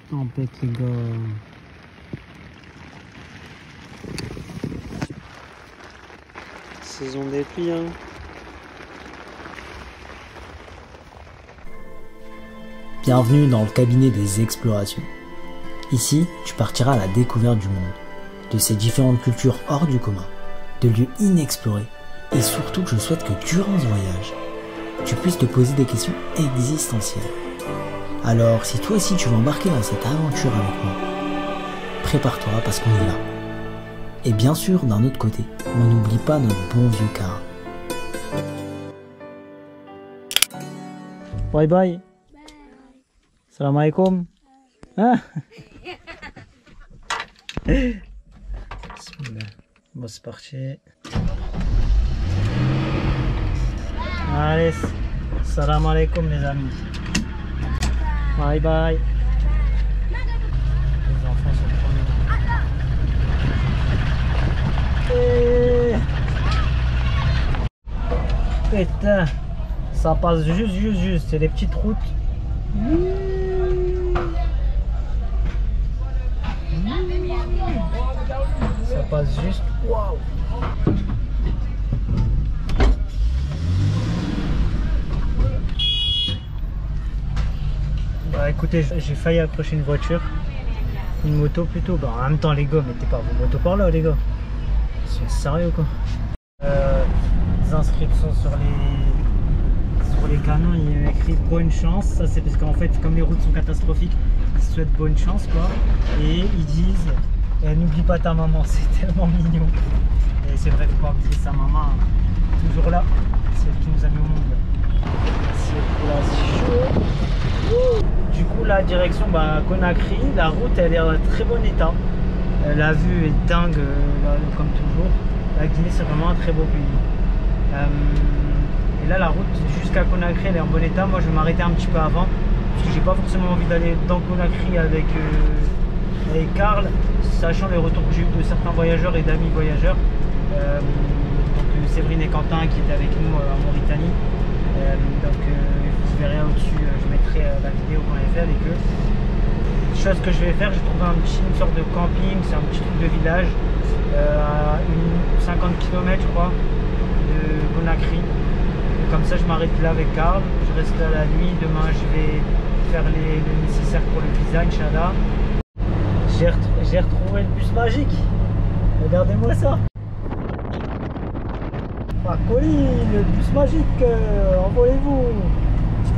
Tempête les gars. Saison des pluies hein. Bienvenue dans le cabinet des explorations. Ici, tu partiras à la découverte du monde, de ses différentes cultures hors du commun, de lieux inexplorés, et surtout je souhaite que durant ce voyage, tu puisses te poser des questions existentielles. Alors, si toi aussi tu veux embarquer dans cette aventure avec moi, prépare-toi parce qu'on est là. Et bien sûr, d'un autre côté, on n'oublie pas notre bon vieux Kara. Bye bye. Salam alaikum. Ah. Bismillah. Bon, c'est parti. Allez, salam alaikum les amis. Bye bye. Les enfants sont promenés. Putain, ça passe juste. C'est les petites routes. Ça passe juste. Waouh. Bah écoutez, j'ai failli accrocher une voiture, une moto plutôt. Bah en même temps les gars, mettez pas vos motos par là les gars. C'est sérieux quoi. Les inscriptions sur les canons, il y a écrit bonne chance. Ça c'est parce qu'en fait comme les routes sont catastrophiques, ils souhaitent bonne chance quoi. Et ils disent n'oublie pas ta maman, c'est tellement mignon. Et c'est vrai, faut pas oublier sa maman, toujours là, c'est elle qui nous a mis au monde. C'est chaud. Du coup la direction Conakry, la route elle est en très bon état. La vue est dingue comme toujours. La Guinée c'est vraiment un très beau pays. Et là la route jusqu'à Conakry elle est en bon état. Moi je vais m'arrêter un petit peu avant parce que j'ai pas forcément envie d'aller dans Conakry avec Karl, sachant les retours que j'ai eu de certains voyageurs et d'amis voyageurs. Donc Séverine et Quentin qui étaient avec nous en Mauritanie. Vous verrez au-dessus, je mettrai la vidéo qu'on avait fait avec eux. Chose que je vais faire, j'ai trouvé une sorte de camping, c'est un petit truc de village à 50 km je crois de Conakry. Et comme ça je m'arrête là avec Karl, je reste là la nuit, demain je vais faire le nécessaire pour le visa, Inch'Allah. J'ai retrouvé le bus magique, regardez-moi ça. Ah, Colline, le bus magique, envolez-vous.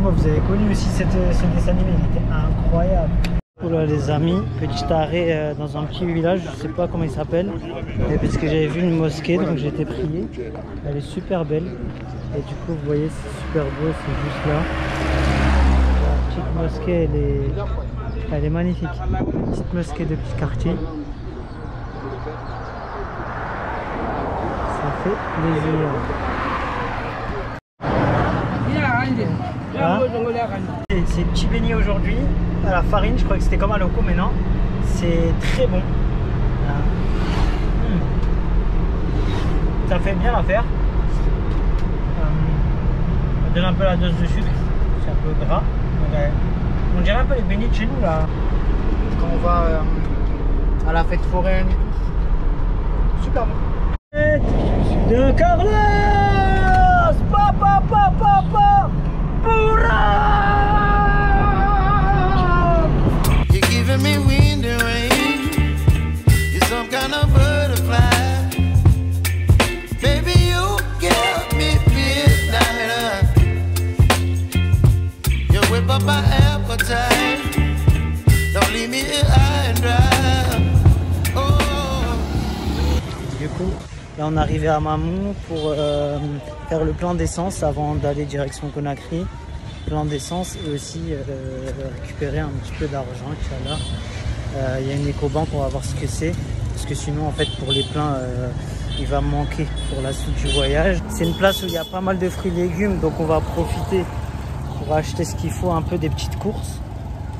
Moi vous avez connu aussi ce dessin animé, il était incroyable. Oula les amis, petit arrêt dans un petit village, je sais pas comment il s'appelle, parce que j'avais vu une mosquée donc j'ai été prié. Elle est super belle et du coup vous voyez c'est super beau, c'est juste là. La petite mosquée elle est magnifique, petite mosquée de petit quartier. Ça fait plaisir. Hein, c'est petit beignet aujourd'hui à la farine, je crois que c'était comme un loco mais non, c'est très bon. Ça fait bien l'affaire. On donne un peu la dose de sucre, c'est un peu gras. On dirait un peu les beignets de chez nous là, quand on va à la fête foraine et tout. Super bon. De Carlos, papa. You're giving me wind and rain. You're some kind of butterfly. Baby, you give me midnight. You whip up my appetite. Don't leave me here high and dry. Oh. Du coup, là on est arrivé à Mamou pour faire le plein d'essence avant d'aller direction Conakry. Plein d'essence et aussi récupérer un petit peu d'argent, Inch'Allah. Il y a une éco-banque, on va voir ce que c'est. Parce que sinon, en fait, pour les pleins, il va me manquer pour la suite du voyage. C'est une place où il y a pas mal de fruits et légumes, donc on va profiter pour acheter ce qu'il faut, un peu des petites courses,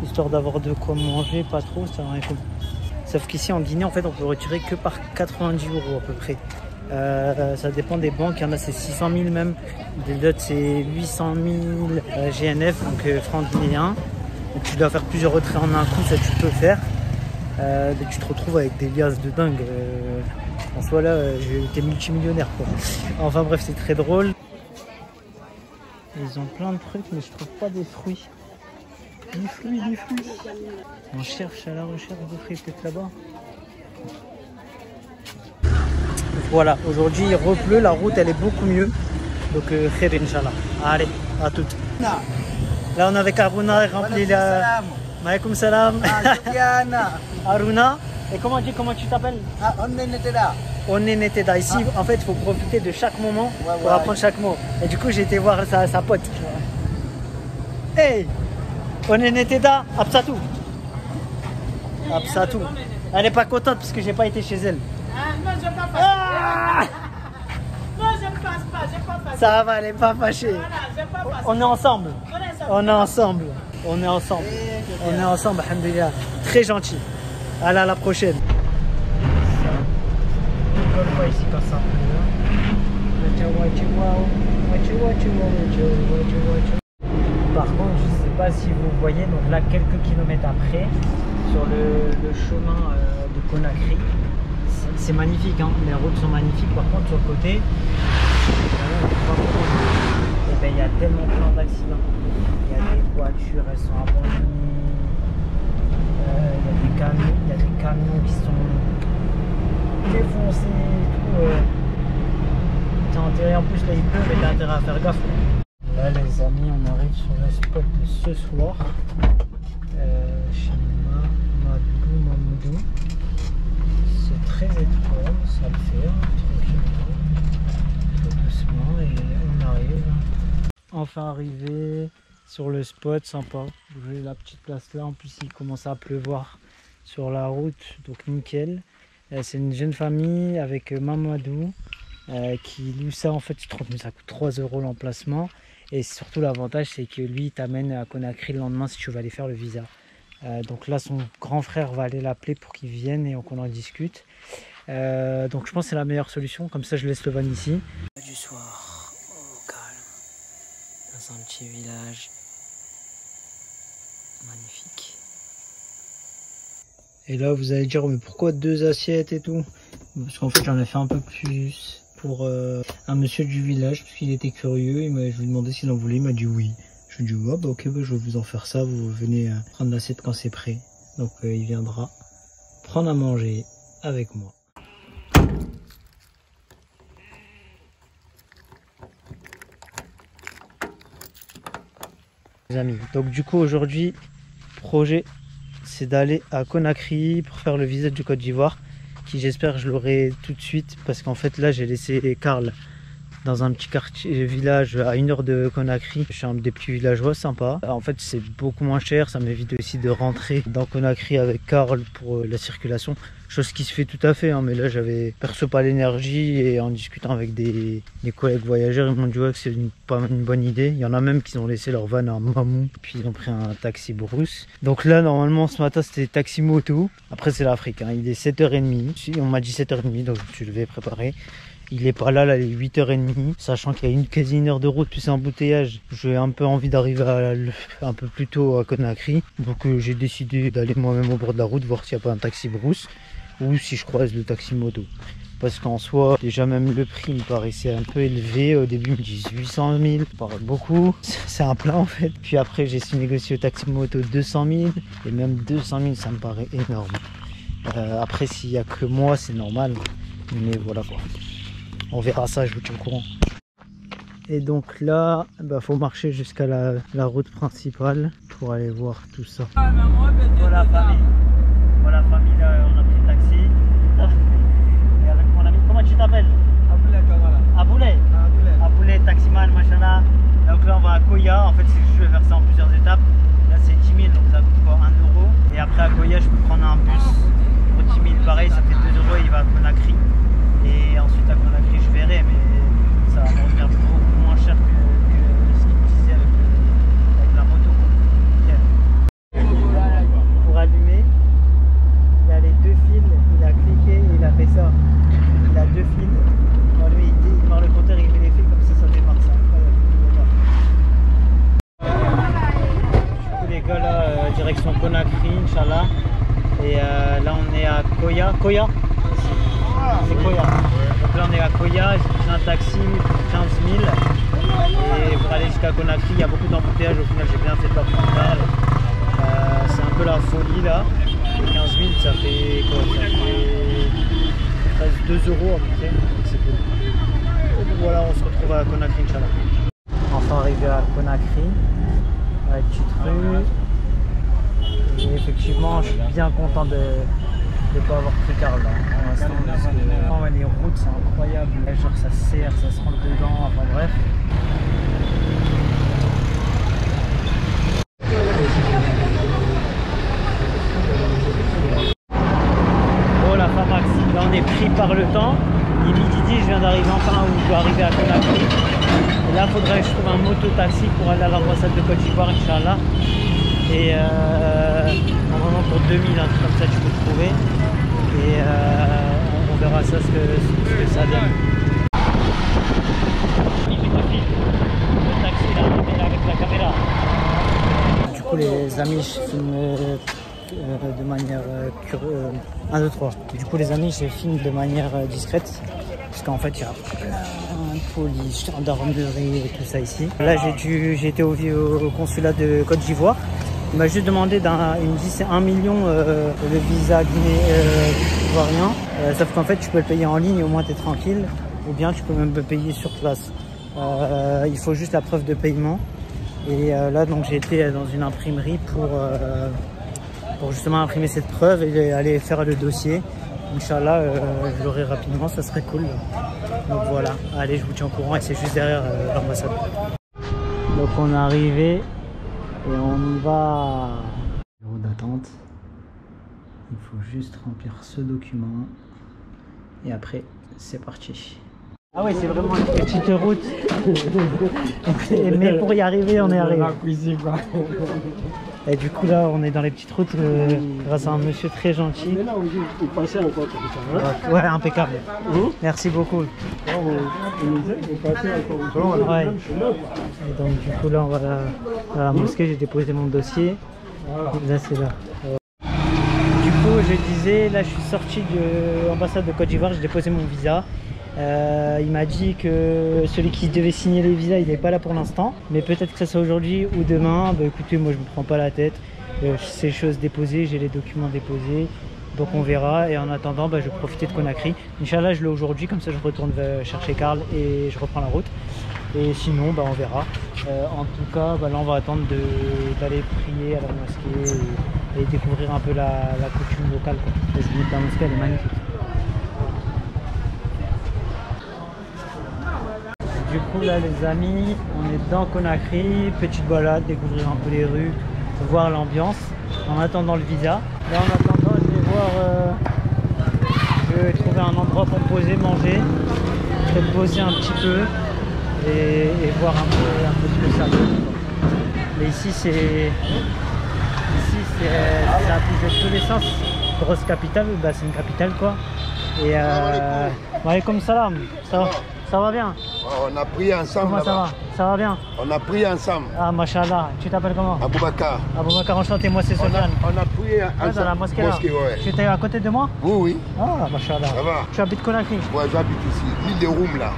histoire d'avoir de quoi manger, pas trop, ça va rien. Sauf qu'ici en Guinée, en fait, on peut retirer que par 90 € à peu près. Ça dépend des banques, il y en a c'est 600 000 même, des d'autres c'est 800 000 GNF, donc francs guinéens. Donc tu dois faire plusieurs retraits en un coup, ça tu peux faire. Mais tu te retrouves avec des liasses de dingue. En soi là, t'es multimillionnaire quoi. Enfin bref, c'est très drôle. Ils ont plein de trucs, mais je trouve pas des fruits. Des fruits. On cherche à la recherche de fruits, peut-être là-bas. Voilà, aujourd'hui il repleut, la route elle est beaucoup mieux. Donc khair Inch'Allah. Allez, à toutes. Là on est avec Aruna, il remplit la... Maaleykoum salam. Aruna. Et comment tu t'appelles? Oneneteda. Ici, en fait, il faut profiter de chaque moment pour apprendre chaque mot. Et du coup, j'ai été voir sa pote. Hey, Oneneteda, Absatou. Absatou. Elle n'est pas contente parce que j'ai pas été chez elle. Non, je ne pas passer. Non, je ne passe pas, je ne pas passer. Ça va, elle n'est pas fâchée. Voilà, je ne pas passer. On est ensemble. On est ensemble, alhamdoulilah. Très gentil. Allez, à la prochaine. On rigole pas ici quand ça Par contre, je ne sais pas si vous voyez, donc là, quelques kilomètres après, sur le chemin de Conakry, c'est magnifique, hein, les routes sont magnifiques. Par contre, sur le côté, il y a tellement plein d'accidents. Il y a des voitures, elles sont abandonnées. Il y a des camions qui sont défoncés. T'as intérêt, en plus là il pleut, mais t'as intérêt à faire gaffe. Là les amis, on arrive sur le spot de ce soir. Chez Mamadou. C'est très étroit, ça le fait, tranquillement, tout doucement, et on arrive. Enfin arrivé sur le spot, sympa. J'ai la petite place là, en plus il commence à pleuvoir sur la route, donc nickel. C'est une jeune famille avec Mamadou qui loue ça, en fait ça coûte 3 € l'emplacement. Et surtout l'avantage c'est que lui il t'amène à Conakry le lendemain si tu veux aller faire le visa. Donc là son grand frère va aller l'appeler pour qu'il vienne et qu'on en discute. Donc je pense que c'est la meilleure solution, comme ça je laisse le van ici. Du soir, au calme, dans un petit village magnifique. Et là vous allez dire mais pourquoi 2 assiettes et tout? Parce qu'en fait j'en ai fait un peu plus pour un monsieur du village parce qu'il était curieux. Je lui ai demandé s'il en voulait, il m'a dit oui. Je lui ai dit ouais, bah ok, bah, je vais vous en faire ça, vous venez prendre l'assiette quand c'est prêt. Donc il viendra prendre à manger avec moi. Les amis, donc du coup aujourd'hui projet c'est d'aller à Conakry pour faire le visa du Côte d'Ivoire, qui j'espère je l'aurai tout de suite, parce qu'en fait là j'ai laissé Karl dans un petit quartier village à 1 heure de Conakry. Je suis un des petits villageois sympa. En fait c'est beaucoup moins cher, ça m'évite aussi de rentrer dans Conakry avec Karl pour la circulation, chose qui se fait tout à fait, hein, mais là j'avais perçu pas l'énergie, et en discutant avec des collègues voyageurs, ils m'ont dit ouais, que c'est pas une bonne idée. Il y en a même qui ont laissé leur van à Mamou, puis ils ont pris un taxi brousse. Donc là normalement ce matin c'était taxi moto. Après c'est l'Afrique, hein. Il est 7h30, on m'a dit 7h30, donc je me suis préparé. Il est pas là, là il est 8h30, sachant qu'il y a quasi 1 heure de route plus un embouteillage. J'ai un peu envie d'arriver un peu plus tôt à Conakry, donc j'ai décidé d'aller moi-même au bord de la route, voir s'il n'y a pas un taxi brousse ou si je croise le taxi moto. Parce qu'en soi, déjà même le prix me paraissait un peu élevé. Au début, ils me disent 800 000, ça paraît beaucoup. C'est un plein en fait. Puis après, j'ai su négocier au taxi moto 200 000. Et même 200 000, ça me paraît énorme. Après, s'il n'y a que moi, c'est normal. Mais voilà quoi. On verra ça, je vous tiens au courant. Et donc là, faut marcher jusqu'à la route principale pour aller voir tout ça. Voilà famille. Voilà famille, là, on a pris le taxi. Et avec mon ami, comment tu t'appelles? Aboulay. Aboulay, taximan, machin. Donc là on va à Koya, en fait je vais faire ça en plusieurs étapes. Là c'est 10 000, donc ça coûte quoi, 1 €. Et après à Koya je peux prendre un bus pour 10 000, pareil ça fait 2 €, il va à Conakry. Et ensuite à Conakry je verrai, mais ça va me revenir beaucoup moins cher que ce qu'il me disait avec la moto. Pour allumer, il a les 2 fils, il a cliqué et il a fait ça. Il a 2 fils. Bon, lui il démarre le compteur, il met les fils comme ça démarre, c'est incroyable. Du coup les gars là direction Conakry, Inch'Allah. Et là on est à Koya. Koya? C'est Koya. Donc là on est à Koya, j'ai pris un taxi pour 15 000. Et pour aller jusqu'à Conakry, il y a beaucoup d'embouteillages. Au final, j'ai bien fait de pas prendre mal. C'est un peu la folie là. Et 15 000, ça fait quoi? Ça fait presque 2 euros à peu près. C'est cool. Donc voilà, on se retrouve à Conakry, Inch'Allah. Enfin arrivé à Conakry, la petite rue. Et effectivement, je suis bien content de ne pas avoir pris Carl là pour l'instant parce que les routes c'est incroyable. Genre ça serre, ça se rentre dedans, enfin bref. Oh la Famax, là on est pris par le temps. Il est midi 10, je viens d'arriver enfin où je dois arriver à Conakry. Et là il faudrait que je trouve un moto-taxi pour aller à l'ambassade de Côte d'Ivoire, Inch'Allah. Et normalement pour 2000, un truc comme ça tu peux le trouver. Et on verra ça ce que ça donne. Le taxi là, avec la caméra. Du coup les amis je filme de manière 1, 2, 3. Du coup les amis je filme de manière discrète. Parce qu'en fait il y a plein de police, gendarmerie et tout ça ici. Là j'ai été au consulat de Côte d'Ivoire. Il m'a juste demandé, il me dit c'est 1 million le visa ivoirien. Sauf qu'en fait tu peux le payer en ligne, au moins tu es tranquille. Ou bien tu peux même le payer sur place. Il faut juste la preuve de paiement. Et là donc j'ai été dans une imprimerie pour justement imprimer cette preuve et aller faire le dossier. Inch'Allah je l'aurai rapidement, ça serait cool. Donc voilà, allez je vous tiens au courant et c'est juste derrière l'ambassade. Donc on est arrivé. Et on y va. Bureau d'attente. Il faut juste remplir ce document. Et après, c'est parti. Ah ouais, c'est vraiment une petite route. Mais pour y arriver, on est arrivé. Et du coup, là, on est dans les petites routes grâce à un monsieur très gentil. Ouais, impeccable. Merci beaucoup. Ouais. Et donc, du coup, là, on va à la mosquée. J'ai déposé mon dossier. Là, c'est là. Du coup, je disais, là, je suis sorti de l'ambassade de Côte d'Ivoire. J'ai déposé mon visa. Il m'a dit que celui qui devait signer les visas, il n'est pas là pour l'instant. Mais peut-être que ça soit aujourd'hui ou demain. Bah, écoutez, moi je me prends pas la tête. Ces choses déposées, j'ai les documents déposés. Donc on verra. Et en attendant, bah, je vais profiter de Conakry. Inch'Allah, je l'ai aujourd'hui. Comme ça, je retourne chercher Carl et je reprends la route. Et sinon, bah, on verra. En tout cas, bah, là, on va attendre d'aller prier à la mosquée et découvrir un peu la coutume locale, quoi. Parce que la mosquée, elle est magnifique. Du coup là les amis, on est dans Conakry, petite balade, découvrir un peu les rues, voir l'ambiance en attendant le visa. Là en attendant je vais trouver un endroit pour me poser, manger, peut-être poser un petit peu et voir un peu ce que ça donne. Mais ici c'est ça bouge de tous les sens, grosse capitale, bah, c'est une capitale quoi. Et Walaikum salam, ça va bien? On a prié ensemble. Comment ça va? Ça va bien? On a prié ensemble. Ah, machallah. Tu t'appelles comment? Aboubacar. Aboubacar, enchanté. Moi, c'est Sofiane. On a prié ensemble. Dans la mosquée, là. Ouais. Tu étais à côté de moi? Oui, oui. Ah, machallah. Ça va? Tu habites Conakry? Ouais, j'habite ici. L'île de Roum, là.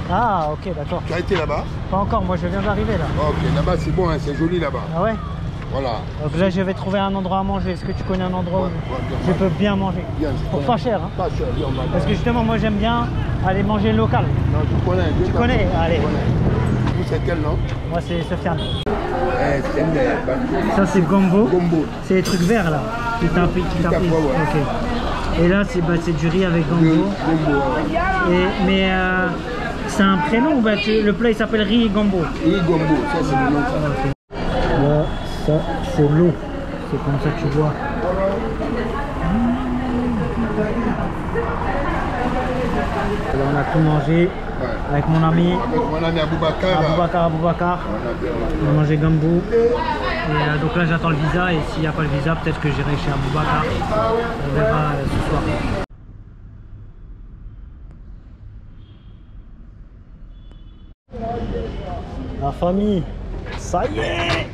Ah, ok, d'accord. Tu as été là-bas? Pas encore. Moi, je viens d'arriver, là. Ok, là-bas, c'est bon, hein, c'est joli là-bas. Ah ouais? Voilà. Donc là, je vais trouver un endroit à manger. Est-ce que tu connais un endroit où je peux bien manger? Bien, pour pas cher, hein? Pas cher, bien, on va. Parce que justement, moi, j'aime bien aller manger local. Non, tu connais. Tu connais? Allez. Vous, c'est quel nom? Moi, c'est Sofiane. Ça, Ça, c'est gombo. Gombo. C'est les trucs verts, là. Qui t'as pris. Ouais. Ok. Et là, c'est du riz avec gombo. Gombo, ouais. Mais c'est un prénom ou bah, le plat il s'appelle riz gombo? Riz Gombo, ça c'est le nom. Okay. Là, ça c'est l'eau. C'est comme ça que tu bois. Là, on a tout mangé avec mon ami. Avec mon ami Aboubacar. Aboubacar. On a mangé gombo. Et donc là j'attends le visa et s'il n'y a pas le visa peut-être que j'irai chez Aboubacar. On verra ce soir. La famille, ça y est!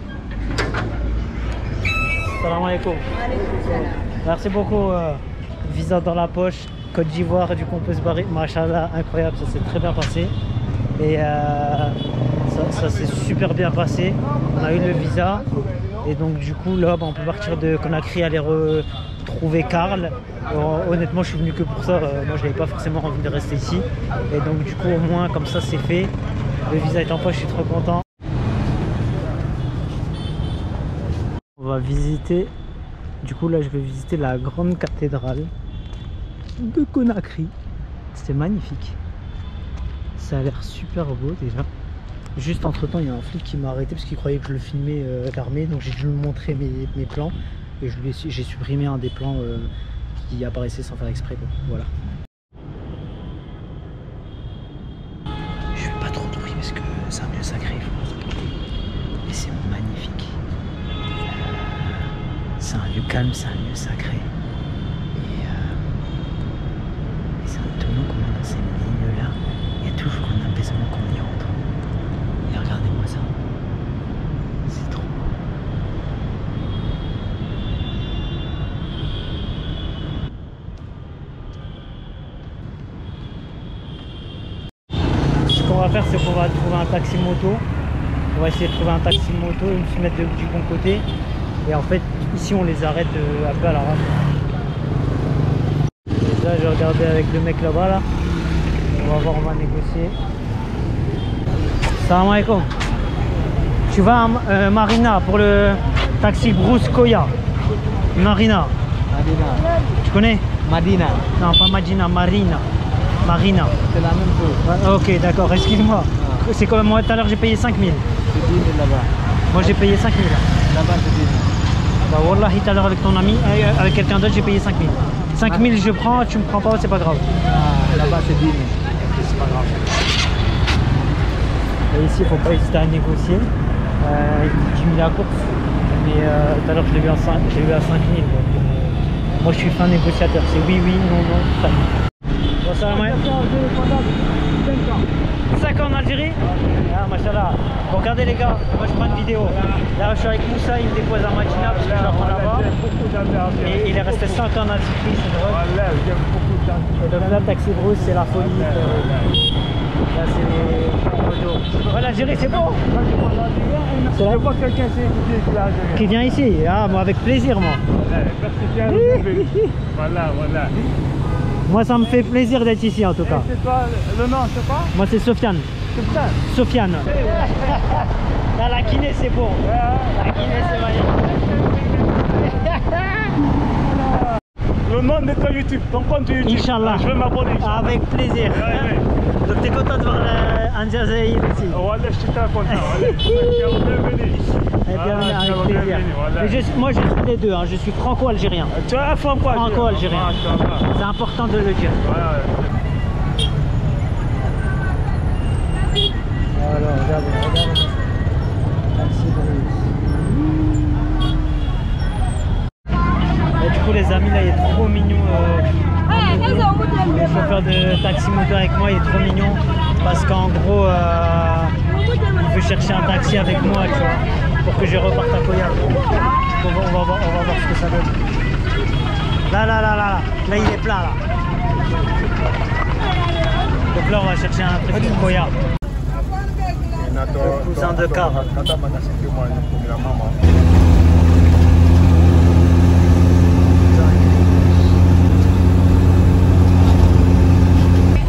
Salam alaikum. Merci beaucoup. Visa dans la poche, Côte d'Ivoire, du coup on peut se barrer. Machallah, incroyable, ça s'est très bien passé. Et ça s'est super bien passé. On a eu le visa. Et donc du coup là, on peut partir de Conakry, aller retrouver Karl. Honnêtement, je suis venu que pour ça. Moi, je n'avais pas forcément envie de rester ici. Et donc du coup, au moins, comme ça, c'est fait. Le visa est en poche, je suis trop content. On va visiter, du coup là je vais visiter la grande cathédrale de Conakry. C'était magnifique. Ça a l'air super beau déjà. Juste entre temps il y a un flic qui m'a arrêté parce qu'il croyait que je le filmais l'armée. Donc j'ai dû lui montrer mes plans. Et j'ai supprimé un des plans qui apparaissait sans faire exprès quoi. Voilà. Je fais pas trop de bruit parce que c'est un lieu sacré. Et c'est magnifique. C'est un lieu calme, c'est un lieu sacré. Et c'est étonnant comment dans ces lieux-là, il y a toujours un apaisement quand on y rentre. Et regardez-moi ça. C'est trop beau. Ce qu'on va faire, c'est qu'on va trouver un taxi moto. On va essayer de trouver un taxi moto et se mettre du bon côté. Et en fait, ici on les arrête un peu à la rame. Là, je regardais avec le mec là-bas là. On va voir, on va négocier. Salam alaikum. Tu vas à Marina pour le taxi Bruce Koya. Marina. Madina. Tu connais? Madina. Non, pas Madina, Marina. Marina. C'est la même chose. Ouais, ok, d'accord, excuse-moi. C'est comme moi tout à l'heure, j'ai payé 5000. C'est 10 000 là-bas. Moi j'ai payé 5000. Là-bas, c'est 10 000. Bah wallahi tout à l'heure avec ton ami, avec quelqu'un d'autre j'ai payé 5000. 5000 je prends, tu me prends pas, c'est pas grave. Ah, là-bas, c'est 10 000. C'est pas grave. Et ici il faut pas hésiter à négocier. Il diminue la course. Mais tout à l'heure je l'ai eu à 5000. Moi je suis fin négociateur, c'est oui, oui, non, non, ça. Bon, ça va, 5 ans en Algérie. Ah, machallah. Bon, regardez les gars, moi je prends une vidéo. Là je suis avec Moussa, il me dépose à Matina parce que je la prends là-bas. Et il est resté 5 ans en Algérie, c'est drôle. Et donc là, Taxi Bruce, c'est la folie. Là c'est les motos. Ouais, l'Algérie c'est beau. C'est là quelqu'un qui vient ici. Ah, moi avec plaisir moi. Voilà, voilà. Moi ça me fait plaisir d'être ici en tout cas. C'est toi le nom, c'est quoi? Moi c'est Sofiane. Sofiane. Là la kiné c'est bon. La kiné c'est magnifique. Le nom de ton YouTube, ton compte YouTube. Inch'Allah. Je vais m'abonner. Avec plaisir. Donc t'es content de voir un Jazaïr ici? Voilà, je suis très content. Bienvenue. Bienvenue, avec plaisir. Moi je suis les deux, hein. Je suis franco-algérien. Tu as fait quoi? Franco-algérien. C'est important de le dire. Voilà. Alors, regardez. Et du coup les amis là il est trop mignon. Le chauffeur de taxi moto avec moi il est trop mignon. Parce qu'en gros il veut chercher un taxi avec moi tu vois. Pour que je reparte à Koya. On va voir ce que ça donne. Là il est plein là. Donc là on va chercher un truc pour Koya. Le cousin de Car.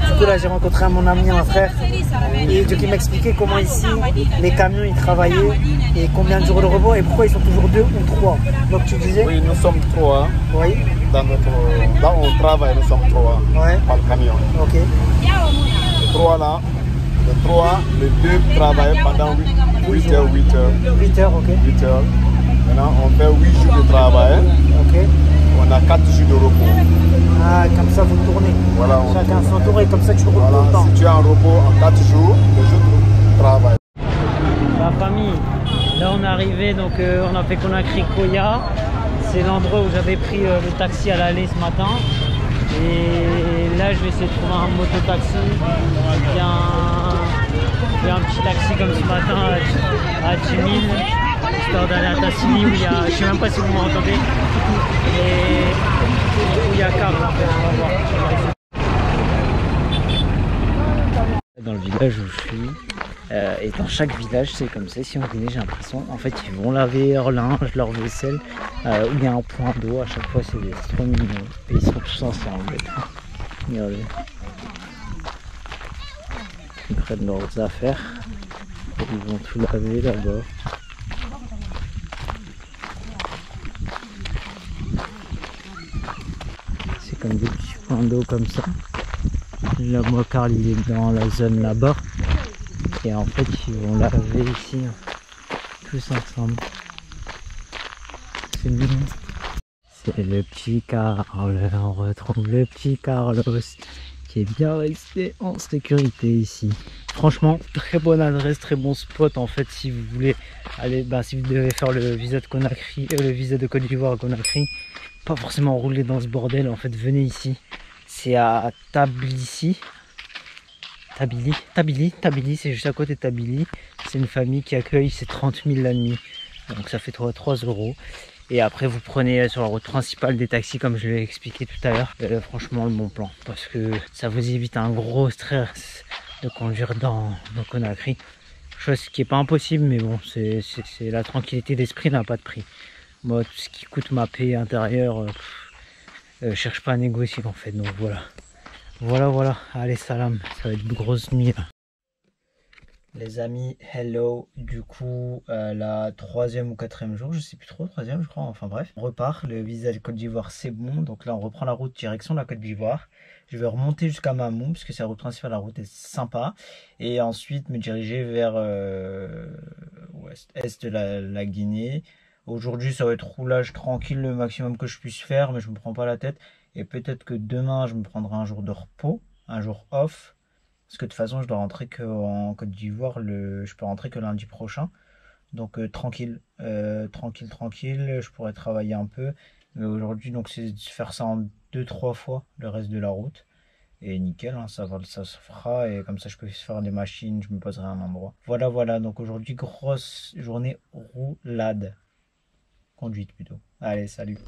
Du coup là j'ai rencontré mon ami, un frère, et il m'expliquait comment ici les camions ils travaillaient et combien de jours de repos et pourquoi ils sont toujours 2 ou 3. Donc tu disais? Oui, nous sommes 3. Oui. Là on travaille, nous sommes 3 ouais. Par camion. Ok. Les 3 là, les 3, les 2 travaillent pendant 8 heures. 8 heures, ok. 8 heures. Maintenant on fait 8 jours de travail. Ok. On a 4 jours de repos. Ah, comme ça vous tournez. Voilà, chacun son tour et comme ça tu repos voilà, tout le temps. Si tu es en repos en 4 jours, les jours de travail. La famille, là on est arrivé, donc on a fait Conakry Koya. C'est l'endroit où j'avais pris le taxi à l'aller ce matin. Et là je vais essayer de trouver un mototaxi. Il y a un petit taxi comme ce matin à 10 000. histoire d'aller à Tassili où il y a, je sais même pas si vous m'entendez, et où il y a Carl en fait, on va voir. Dans le village où je suis, et dans chaque village c'est comme ça, si on venait j'ai l'impression, en fait ils vont laver leur linge, leur vaisselle, où il y a un point d'eau, à chaque fois c'est trop mignon, et ils sont tous ensemble. Regardez. Ils prennent leurs affaires, et ils vont tout laver là-bas. C'est comme des petits points d'eau comme ça. Là, moi, Carl, il est dans la zone là-bas. Et en fait, ils vont laver ici, tous ensemble. C'est mignon. C'est le petit Carl. On retrouve le petit Carlos qui est bien resté en sécurité ici. Franchement, très bonne adresse, très bon spot en fait si vous voulez aller, si vous devez faire le visa de Conakry, le visa de Côte d'Ivoire à Conakry, pas forcément rouler dans ce bordel. En fait, venez ici. C'est à Tbilissi. Tbilissi, c'est juste à côté de Tbilissi. C'est une famille qui accueille, c'est 30 000 la nuit. Donc ça fait 3 €. Et après vous prenez sur la route principale des taxis comme je l'ai expliqué tout à l'heure. Franchement le bon plan. Parce que ça vous évite un gros stress de conduire dans Conakry. Chose qui n'est pas impossible mais bon, c'est la tranquillité d'esprit n'a pas de prix. Moi tout ce qui coûte ma paix intérieure, cherche pas à négocier en fait. Donc voilà. Voilà, allez salam, ça va être une grosse nuit là. Les amis, hello, du coup la 3e ou 4e jour, je sais plus trop, 3e je crois, enfin bref. On repart, le visa de Côte d'Ivoire c'est bon, donc là on reprend la route direction la Côte d'Ivoire. Je vais remonter jusqu'à Mamou, parce que c'est la route principale, la route est sympa. Et ensuite me diriger vers est de la Guinée. Aujourd'hui ça va être roulage tranquille le maximum que je puisse faire, mais je me prends pas la tête. Et peut-être que demain, je me prendrai un jour de repos, un jour off. Parce que de toute façon, je dois rentrer qu'en Côte d'Ivoire, je peux rentrer que lundi prochain. Donc tranquille, tranquille, je pourrais travailler un peu. Mais aujourd'hui, donc c'est de faire ça en 2-3 fois, le reste de la route. Et nickel, hein, ça se fera. Et comme ça, je peux faire des machines, je me poserai à un endroit. Voilà, donc aujourd'hui, grosse journée roulade. Conduite plutôt. Allez, salut.